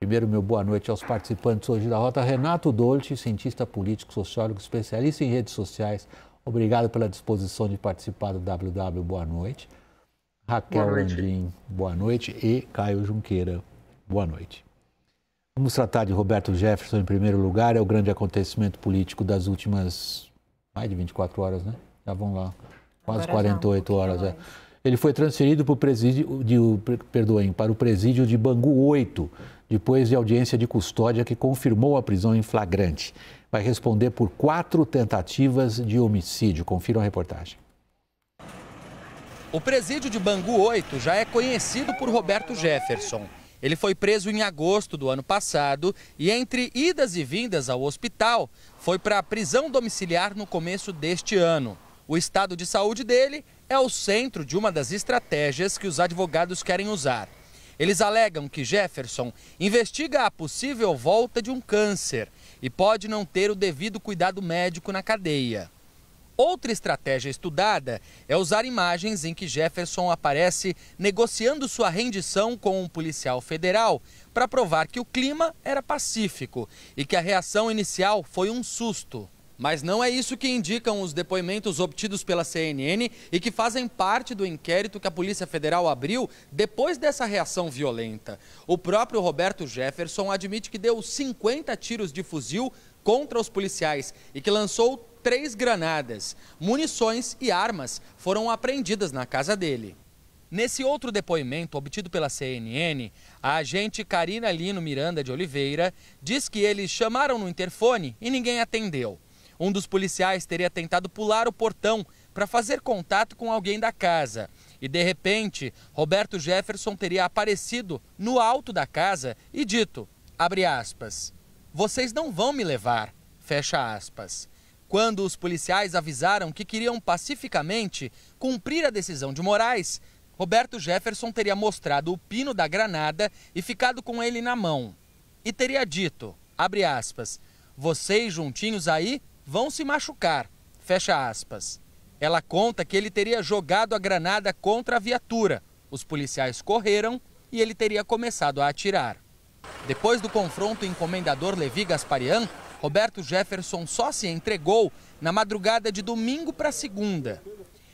Primeiro, meu boa noite aos participantes hoje da Rota. Renato Dolci, cientista político, sociólogo, especialista em redes sociais. Obrigado pela disposição de participar do WW. Boa noite. Raquel Landim, boa noite. E Caio Junqueira, boa noite. Vamos tratar de Roberto Jefferson em primeiro lugar. É o grande acontecimento político das últimas mais de 24 horas, né? Já vão lá, quase agora 48 horas. É. Ele foi transferido para o presídio de Bangu 8, depois de audiência de custódia que confirmou a prisão em flagrante. Vai responder por 4 tentativas de homicídio. Confiram a reportagem. O presídio de Bangu 8 já é conhecido por Roberto Jefferson. Ele foi preso em agosto do ano passado e, entre idas e vindas ao hospital, foi para a prisão domiciliar no começo deste ano. O estado de saúde dele é o centro de uma das estratégias que os advogados querem usar. Eles alegam que Jefferson investiga a possível volta de um câncer e pode não ter o devido cuidado médico na cadeia. Outra estratégia estudada é usar imagens em que Jefferson aparece negociando sua rendição com um policial federal para provar que o clima era pacífico e que a reação inicial foi um susto. Mas não é isso que indicam os depoimentos obtidos pela CNN e que fazem parte do inquérito que a Polícia Federal abriu depois dessa reação violenta. O próprio Roberto Jefferson admite que deu 50 tiros de fuzil contra os policiais e que lançou 3 granadas. Munições e armas foram apreendidas na casa dele. Nesse outro depoimento obtido pela CNN, a agente Karina Lino Miranda de Oliveira diz que eles chamaram no interfone e ninguém atendeu. Um dos policiais teria tentado pular o portão para fazer contato com alguém da casa. E, de repente, Roberto Jefferson teria aparecido no alto da casa e dito, abre aspas, vocês não vão me levar, fecha aspas. Quando os policiais avisaram que queriam pacificamente cumprir a decisão de Moraes, Roberto Jefferson teria mostrado o pino da granada e ficado com ele na mão. E teria dito, abre aspas, vocês juntinhos aí vão se machucar, fecha aspas. Ela conta que ele teria jogado a granada contra a viatura. Os policiais correram e ele teria começado a atirar. Depois do confronto em Comendador Levi Gasparian, Roberto Jefferson só se entregou na madrugada de domingo para segunda.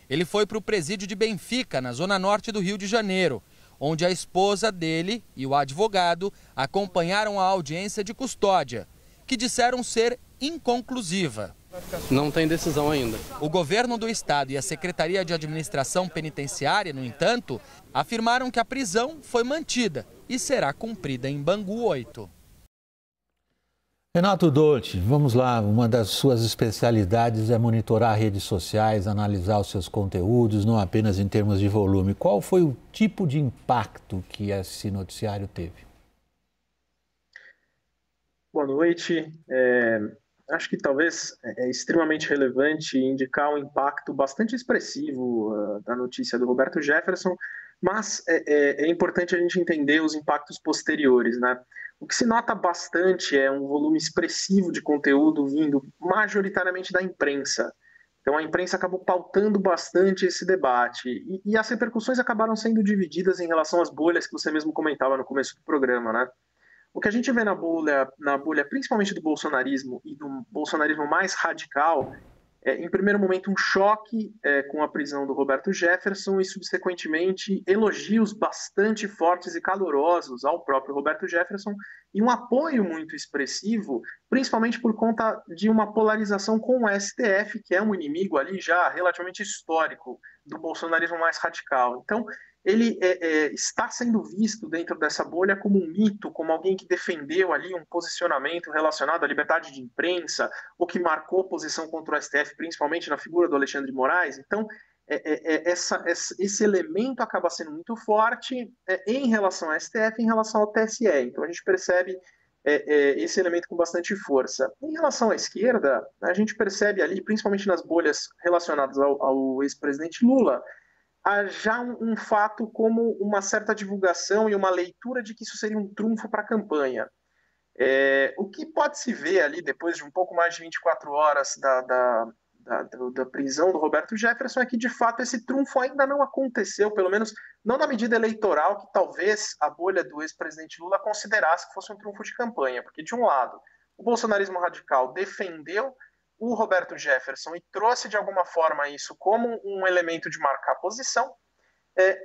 Ele foi para o presídio de Benfica, na zona norte do Rio de Janeiro, onde a esposa dele e o advogado acompanharam a audiência de custódia, que disseram ser inconclusiva. Não tem decisão ainda. O governo do estado e a Secretaria de Administração Penitenciária, no entanto, afirmaram que a prisão foi mantida e será cumprida em Bangu 8. Renato Dolci, vamos lá. Uma das suas especialidades é monitorar redes sociais, analisar os seus conteúdos, não apenas em termos de volume. Qual foi o tipo de impacto que esse noticiário teve? Boa noite. Acho que talvez é extremamente relevante indicar um impacto bastante expressivo da notícia do Roberto Jefferson, mas é importante a gente entender os impactos posteriores, né? O que se nota bastante é um volume expressivo de conteúdo vindo majoritariamente da imprensa. Então a imprensa acabou pautando bastante esse debate e as repercussões acabaram sendo divididas em relação às bolhas que você mesmo comentava no começo do programa, né? O que a gente vê na bolha principalmente do bolsonarismo e do bolsonarismo mais radical, em primeiro momento um choque com a prisão do Roberto Jefferson e subsequentemente elogios bastante fortes e calorosos ao próprio Roberto Jefferson e um apoio muito expressivo, principalmente por conta de uma polarização com o STF, que é um inimigo ali já relativamente histórico do bolsonarismo mais radical. Então, ele está sendo visto dentro dessa bolha como um mito, como alguém que defendeu ali um posicionamento relacionado à liberdade de imprensa, ou que marcou posição contra o STF, principalmente na figura do Alexandre de Moraes. Então, esse elemento acaba sendo muito forte em relação ao STF, em relação ao TSE. Então, a gente percebe esse elemento com bastante força. Em relação à esquerda, a gente percebe ali, principalmente nas bolhas relacionadas ao ex-presidente Lula, há já um fato como uma certa divulgação e uma leitura de que isso seria um trunfo para a campanha. O que pode se ver ali, depois de um pouco mais de 24 horas da prisão do Roberto Jefferson é que, de fato, esse trunfo ainda não aconteceu, pelo menos não na medida eleitoral que talvez a bolha do ex-presidente Lula considerasse que fosse um trunfo de campanha, porque, de um lado, o bolsonarismo radical defendeu o Roberto Jefferson e trouxe, de alguma forma, isso como um elemento de marcar posição.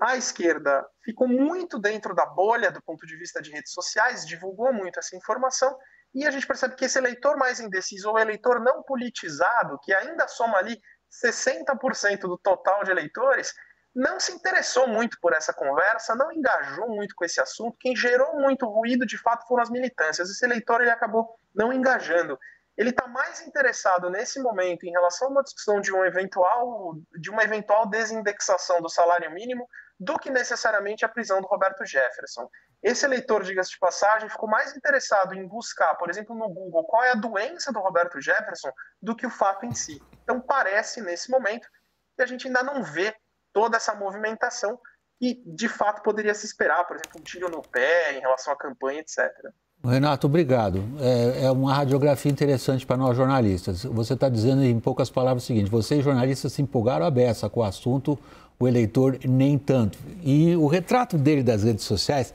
A esquerda ficou muito dentro da bolha do ponto de vista de redes sociais, divulgou muito essa informação, e a gente percebe que esse eleitor mais indeciso, ou eleitor não politizado, que ainda soma ali 60% do total de eleitores, não se interessou muito por essa conversa, não engajou muito com esse assunto. Quem gerou muito ruído, de fato, foram as militâncias. Esse eleitor ele acabou não engajando. Ele está mais interessado nesse momento em relação a uma discussão de uma eventual desindexação do salário mínimo do que necessariamente a prisão do Roberto Jefferson. Esse eleitor, diga-se de passagem, ficou mais interessado em buscar, por exemplo, no Google, qual é a doença do Roberto Jefferson do que o fato em si. Então parece, nesse momento, que a gente ainda não vê toda essa movimentação que, de fato, poderia se esperar, por exemplo, um tiro no pé em relação à campanha, etc. Renato, obrigado. É uma radiografia interessante para nós jornalistas. Você está dizendo em poucas palavras o seguinte: vocês jornalistas se empolgaram à beça com o assunto, o eleitor nem tanto. E o retrato dele das redes sociais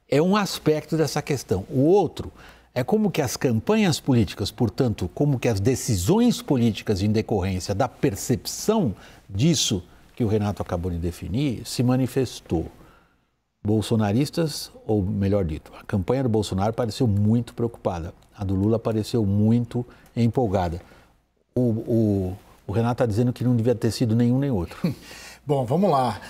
é um aspecto dessa questão. O outro é como que as campanhas políticas, portanto, como que as decisões políticas em decorrência da percepção disso que o Renato acabou de definir se manifestou. Bolsonaristas, ou melhor dito, a campanha do Bolsonaro pareceu muito preocupada, a do Lula pareceu muito empolgada. O Renato está dizendo que não devia ter sido nenhum nem outro. Bom, vamos lá.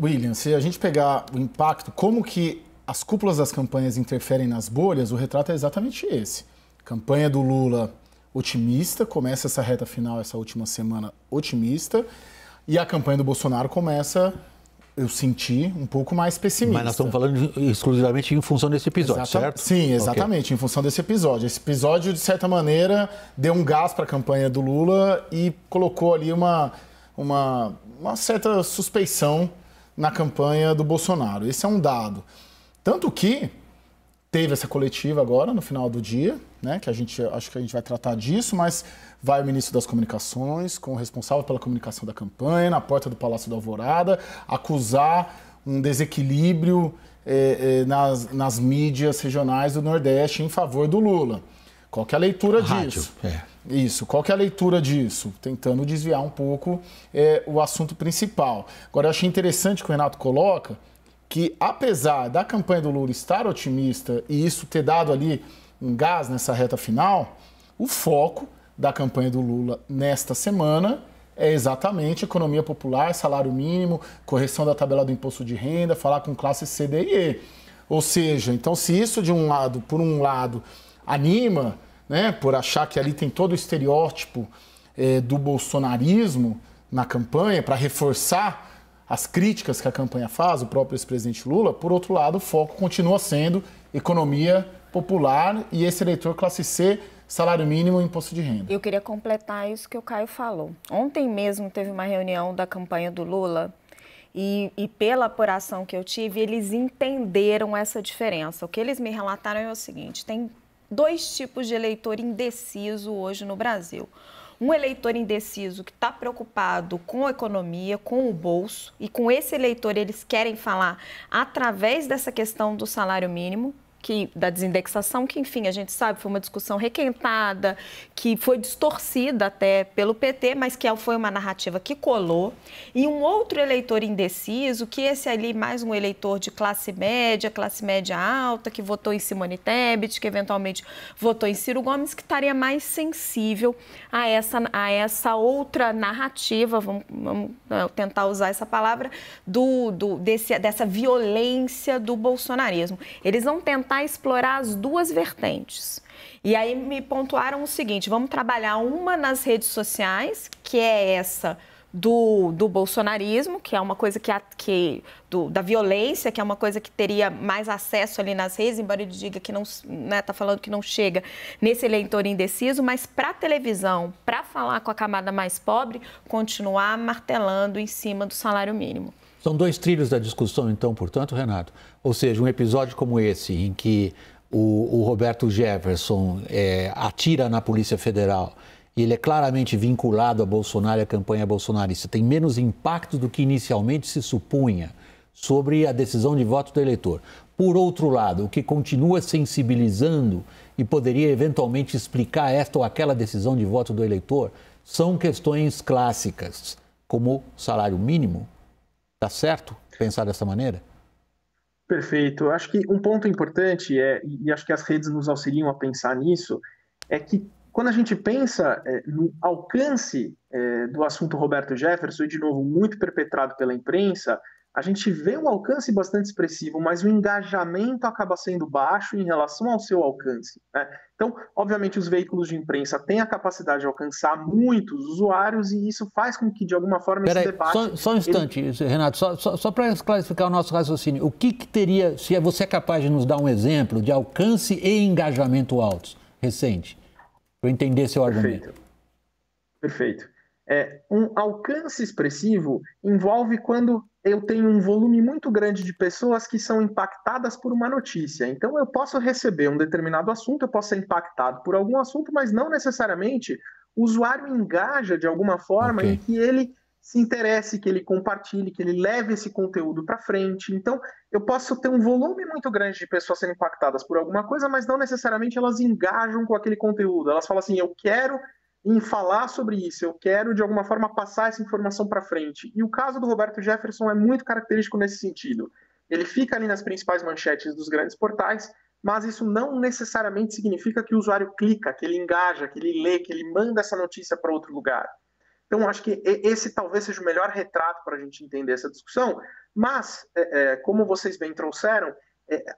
William, se a gente pegar o impacto, como que as cúpulas das campanhas interferem nas bolhas, o retrato é exatamente esse. Campanha do Lula otimista, começa essa reta final, essa última semana otimista, e a campanha do Bolsonaro começa, eu senti, um pouco mais pessimista. Mas nós estamos falando exclusivamente em função desse episódio, certo? Sim, exatamente, okay. Em função desse episódio. Esse episódio, de certa maneira, deu um gás para a campanha do Lula e colocou ali uma certa suspeição na campanha do Bolsonaro. Esse é um dado. Tanto que teve essa coletiva agora, no final do dia, né, que acho que a gente vai tratar disso, mas vai o ministro das Comunicações, com o responsável pela comunicação da campanha, na porta do Palácio da Alvorada, acusar um desequilíbrio nas mídias regionais do Nordeste em favor do Lula. Qual que é a leitura disso? Isso, qual que é a leitura disso? Tentando desviar um pouco o assunto principal. Agora, eu achei interessante que o Renato coloca que, apesar da campanha do Lula estar otimista e isso ter dado ali um gás nessa reta final, o foco da campanha do Lula nesta semana é exatamente economia popular, salário mínimo, correção da tabela do imposto de renda, falar com classe C, D e E. Ou seja, então se isso por um lado, anima, né, por achar que ali tem todo o estereótipo do bolsonarismo na campanha, para reforçar as críticas que a campanha faz, o próprio ex-presidente Lula, por outro lado, o foco continua sendo economia popular e esse eleitor classe C, salário mínimo e imposto de renda. Eu queria completar isso que o Caio falou. Ontem mesmo teve uma reunião da campanha do Lula e pela apuração que eu tive, eles entenderam essa diferença. O que eles me relataram é o seguinte: tem dois tipos de eleitor indeciso hoje no Brasil. Um eleitor indeciso que está preocupado com a economia, com o bolso, e com esse eleitor eles querem falar através dessa questão do salário mínimo, da desindexação, que, enfim, a gente sabe, foi uma discussão requentada, que foi distorcida até pelo PT, mas que foi uma narrativa que colou. E um outro eleitor indeciso, que esse ali mais um eleitor de classe média alta, que votou em Simone Tebet, que eventualmente votou em Ciro Gomes, que estaria mais sensível a essa outra narrativa, vamos tentar usar essa palavra, dessa violência do bolsonarismo. Eles vão tentar explorar as duas vertentes. E aí me pontuaram o seguinte: vamos trabalhar uma nas redes sociais, que é essa do bolsonarismo, que é uma coisa da violência, que é uma coisa que teria mais acesso ali nas redes, embora ele diga que não, né, tá falando que não chega nesse eleitor indeciso, mas para a televisão, para falar com a camada mais pobre, continuar martelando em cima do salário mínimo. São dois trilhos da discussão, então, portanto, Renato. Ou seja, um episódio como esse, em que o Roberto Jefferson atira na Polícia Federal e ele é claramente vinculado a Bolsonaro e à campanha bolsonarista, tem menos impacto do que inicialmente se supunha sobre a decisão de voto do eleitor. Por outro lado, o que continua sensibilizando e poderia eventualmente explicar esta ou aquela decisão de voto do eleitor são questões clássicas, como salário mínimo. Tá certo pensar dessa maneira? Perfeito. Eu acho que um ponto importante, e acho que as redes nos auxiliam a pensar nisso, é que quando a gente pensa no alcance do assunto Roberto Jefferson, e de novo muito perpetrado pela imprensa, a gente vê um alcance bastante expressivo, mas o engajamento acaba sendo baixo em relação ao seu alcance, né? Então, obviamente, os veículos de imprensa têm a capacidade de alcançar muitos usuários e isso faz com que, de alguma forma, esse debate... Só um instante, Renato, só para clarificar o nosso raciocínio. O que teria, se você é capaz de nos dar um exemplo de alcance e engajamento altos, recente, para eu entender seu argumento? Perfeito. Um alcance expressivo envolve quando eu tenho um volume muito grande de pessoas que são impactadas por uma notícia. Então, eu posso receber um determinado assunto, eu posso ser impactado por algum assunto, mas não necessariamente o usuário engaja de alguma forma em que ele se interesse, que ele compartilhe, que ele leve esse conteúdo para frente. Então, eu posso ter um volume muito grande de pessoas sendo impactadas por alguma coisa, mas não necessariamente elas engajam com aquele conteúdo. Elas falam assim, eu quero falar sobre isso, eu quero de alguma forma passar essa informação para frente. E o caso do Roberto Jefferson é muito característico nesse sentido. Ele fica ali nas principais manchetes dos grandes portais, mas isso não necessariamente significa que o usuário clica, que ele engaja, que ele lê, que ele manda essa notícia para outro lugar. Então, acho que esse talvez seja o melhor retrato para a gente entender essa discussão, mas, como vocês bem trouxeram,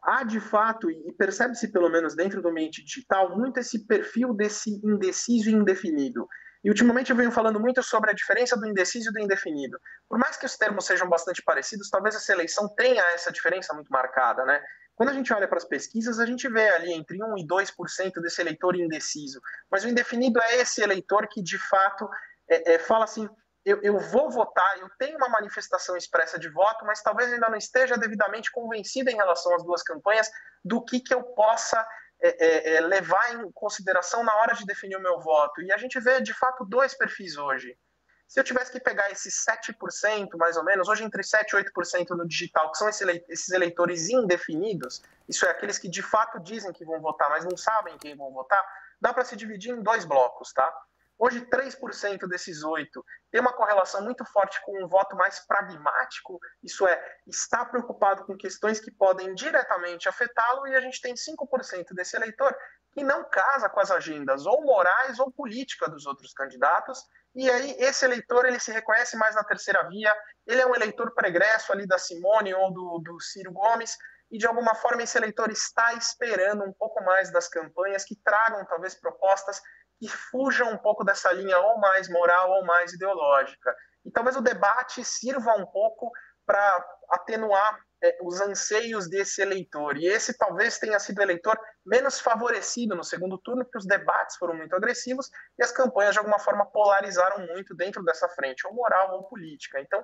há de fato, e percebe-se pelo menos dentro do ambiente digital, muito esse perfil desse indeciso e indefinido. E ultimamente eu venho falando muito sobre a diferença do indeciso e do indefinido. Por mais que os termos sejam bastante parecidos, talvez essa eleição tenha essa diferença muito marcada, né? Quando a gente olha para as pesquisas, a gente vê ali entre 1% e 2% desse eleitor indeciso. Mas o indefinido é esse eleitor que, de fato, fala assim, eu vou votar, eu tenho uma manifestação expressa de voto, mas talvez ainda não esteja devidamente convencida em relação às duas campanhas do que eu possa levar em consideração na hora de definir o meu voto. E a gente vê, de fato, dois perfis hoje. Se eu tivesse que pegar esses 7%, mais ou menos, hoje entre 7% e 8% no digital, que são esses eleitores indefinidos, isso é, aqueles que de fato dizem que vão votar, mas não sabem quem vão votar, dá para se dividir em dois blocos, tá? Hoje, 3% desses 8% tem uma correlação muito forte com um voto mais pragmático, isso é, está preocupado com questões que podem diretamente afetá-lo, e a gente tem 5% desse eleitor que não casa com as agendas ou morais ou política dos outros candidatos, e aí esse eleitor ele se reconhece mais na terceira via, ele é um eleitor pregresso ali da Simone ou do Ciro Gomes, e de alguma forma esse eleitor está esperando um pouco mais das campanhas que tragam talvez propostas que fujam um pouco dessa linha ou mais moral ou mais ideológica. E talvez o debate sirva um pouco para atenuar os anseios desse eleitor. E esse talvez tenha sido o eleitor menos favorecido no segundo turno, porque os debates foram muito agressivos e as campanhas, de alguma forma, polarizaram muito dentro dessa frente, ou moral ou política. Então,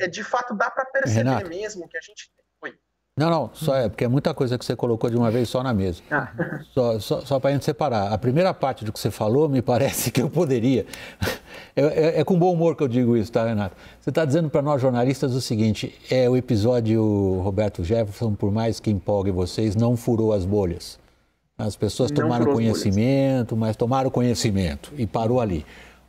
de fato, dá para perceber, Renato, mesmo que a gente... Oi. Não, só porque é muita coisa que você colocou de uma vez só na mesa. Só para a gente separar. A primeira parte do que você falou, me parece que eu poderia. É com bom humor que eu digo isso, tá, Renato? Você está dizendo para nós jornalistas o seguinte, o episódio Roberto Jefferson, por mais que empolgue vocês, não furou as bolhas. As pessoas tomaram conhecimento, mas tomaram conhecimento e parou ali.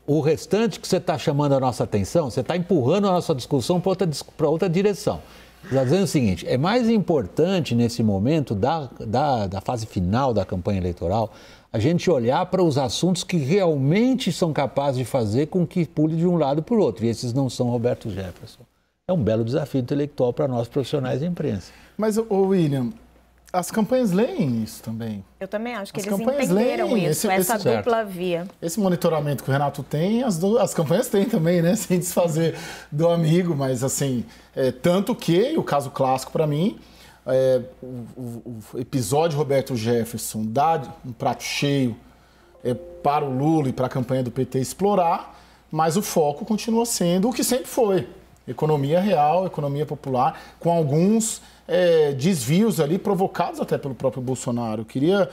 O restante que você está chamando a nossa atenção, você está empurrando a nossa discussão para outra direção. Está dizendo o seguinte, é mais importante nesse momento da fase final da campanha eleitoral a gente olhar para os assuntos que realmente são capazes de fazer com que pule de um lado para o outro. E esses não são Roberto Jefferson. É um belo desafio intelectual para nós profissionais da imprensa. Mas, William, as campanhas leem isso também. Eu também acho que eles entenderam isso, essa dupla via. Esse monitoramento que o Renato tem, as campanhas têm também, né? Sem desfazer do amigo, mas assim, tanto que, o caso clássico para mim, o episódio Roberto Jefferson dá um prato cheio para o Lula e para a campanha do PT explorar, mas o foco continua sendo o que sempre foi. Economia real, economia popular, com alguns desvios ali provocados até pelo próprio Bolsonaro. Eu queria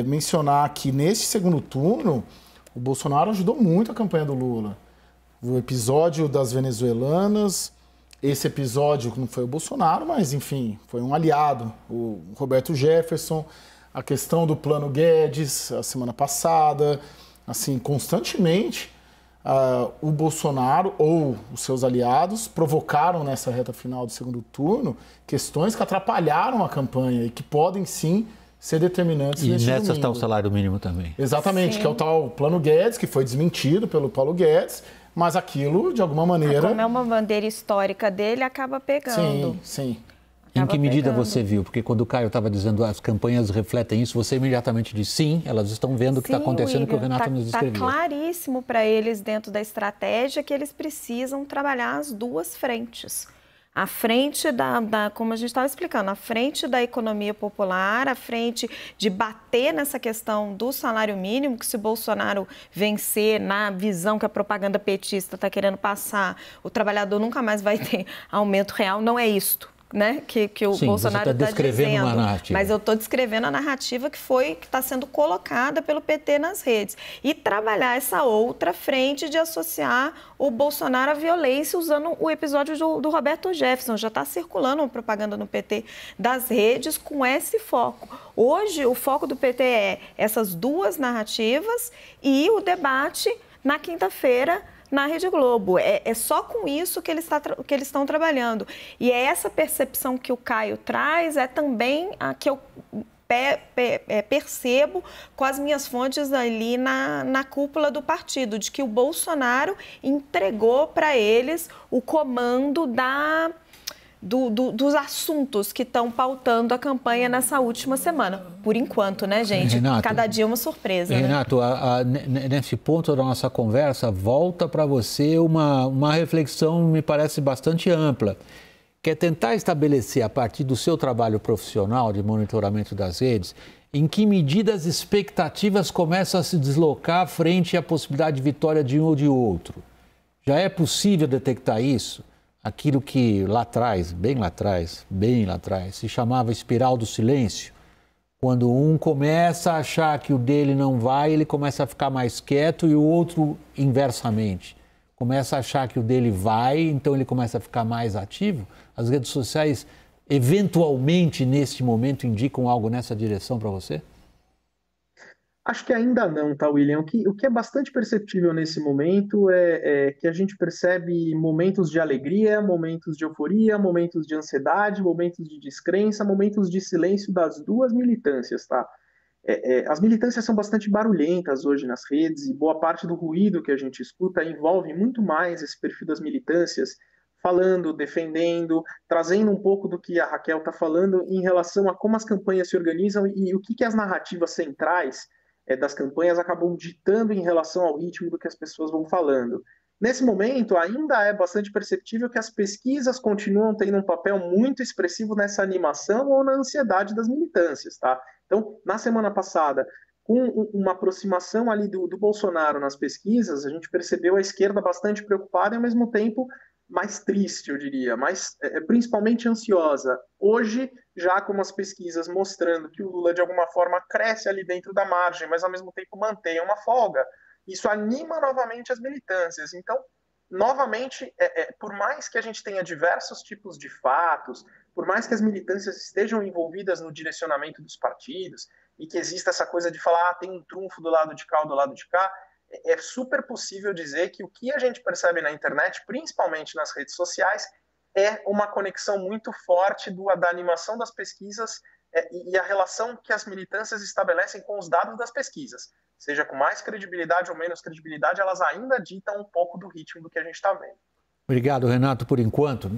mencionar que nesse segundo turno, o Bolsonaro ajudou muito a campanha do Lula. O episódio das venezuelanas, esse episódio não foi o Bolsonaro, mas enfim, foi um aliado, o Roberto Jefferson, a questão do Plano Guedes, a semana passada, assim, constantemente o Bolsonaro ou os seus aliados provocaram nessa reta final do segundo turno questões que atrapalharam a campanha e que podem sim ser determinantes nesse domingo. E nessa está o salário mínimo também. Exatamente, sim. Que é o tal Plano Guedes, que foi desmentido pelo Paulo Guedes, mas aquilo, de alguma maneira... Como é uma bandeira histórica dele, acaba pegando. Sim, sim. Em que medida você viu? Porque quando o Caio estava dizendo as campanhas refletem isso, você imediatamente disse sim, elas estão vendo o que está acontecendo, que o Renato nos descreveu. Está claríssimo para eles, dentro da estratégia, que eles precisam trabalhar as duas frentes. A frente como a gente estava explicando, a frente da economia popular, a frente de bater nessa questão do salário mínimo, que se Bolsonaro vencer na visão que a propaganda petista está querendo passar, o trabalhador nunca mais vai ter aumento real, não é isto. Né? Que o Bolsonaro está dizendo, uma narrativa. Mas eu estou descrevendo a narrativa que está sendo colocada pelo PT nas redes. E trabalhar essa outra frente de associar o Bolsonaro à violência usando o episódio do Roberto Jefferson. Já está circulando uma propaganda no PT das redes com esse foco. Hoje, o foco do PT é essas duas narrativas e o debate na quinta-feira na Rede Globo. É só com isso que eles estão trabalhando. E é essa percepção que o Caio traz, é também a que eu percebo com as minhas fontes ali na cúpula do partido, de que o Bolsonaro entregou para eles o comando dos assuntos que estão pautando a campanha nessa última semana. Por enquanto, né, gente? Renato, cada dia é uma surpresa. Renato, né? Nesse ponto da nossa conversa, volta para você uma reflexão, me parece, bastante ampla, que é tentar estabelecer, a partir do seu trabalho profissional de monitoramento das redes, em que medida as expectativas começam a se deslocar frente à possibilidade de vitória de um ou de outro. Já é possível detectar isso? Aquilo que lá atrás, bem lá atrás, se chamava espiral do silêncio. Quando um começa a achar que o dele não vai, ele começa a ficar mais quieto e o outro inversamente. Começa a achar que o dele vai, então ele começa a ficar mais ativo. As redes sociais, eventualmente, neste momento, indicam algo nessa direção para você? Acho que ainda não, tá, William? O que é bastante perceptível nesse momento é que a gente percebe momentos de alegria, momentos de euforia, momentos de ansiedade, momentos de descrença, momentos de silêncio das duas militâncias, tá? As militâncias são bastante barulhentas hoje nas redes e boa parte do ruído que a gente escuta envolve muito mais esse perfil das militâncias, falando, defendendo, trazendo um pouco do que a Raquel está falando em relação a como as campanhas se organizam e o que as narrativas centrais das campanhas acabam ditando em relação ao ritmo do que as pessoas vão falando. Nesse momento, ainda é bastante perceptível que as pesquisas continuam tendo um papel muito expressivo nessa animação ou na ansiedade das militâncias, tá? Então, na semana passada, com uma aproximação ali do Bolsonaro nas pesquisas, a gente percebeu a esquerda bastante preocupada e, ao mesmo tempo, mais triste, eu diria, mas principalmente ansiosa. Hoje, já com as pesquisas mostrando que o Lula, de alguma forma, cresce ali dentro da margem, mas, ao mesmo tempo, mantém uma folga, isso anima novamente as militâncias. Então, novamente, por mais que a gente tenha diversos tipos de fatos, por mais que as militâncias estejam envolvidas no direcionamento dos partidos, e que exista essa coisa de falar, tem um trunfo do lado de cá ou do lado de cá, é super possível dizer que o que a gente percebe na internet, principalmente nas redes sociais, é uma conexão muito forte da animação das pesquisas e a relação que as militâncias estabelecem com os dados das pesquisas. Seja com mais credibilidade ou menos credibilidade, elas ainda ditam um pouco do ritmo do que a gente está vendo. Obrigado, Renato, por enquanto.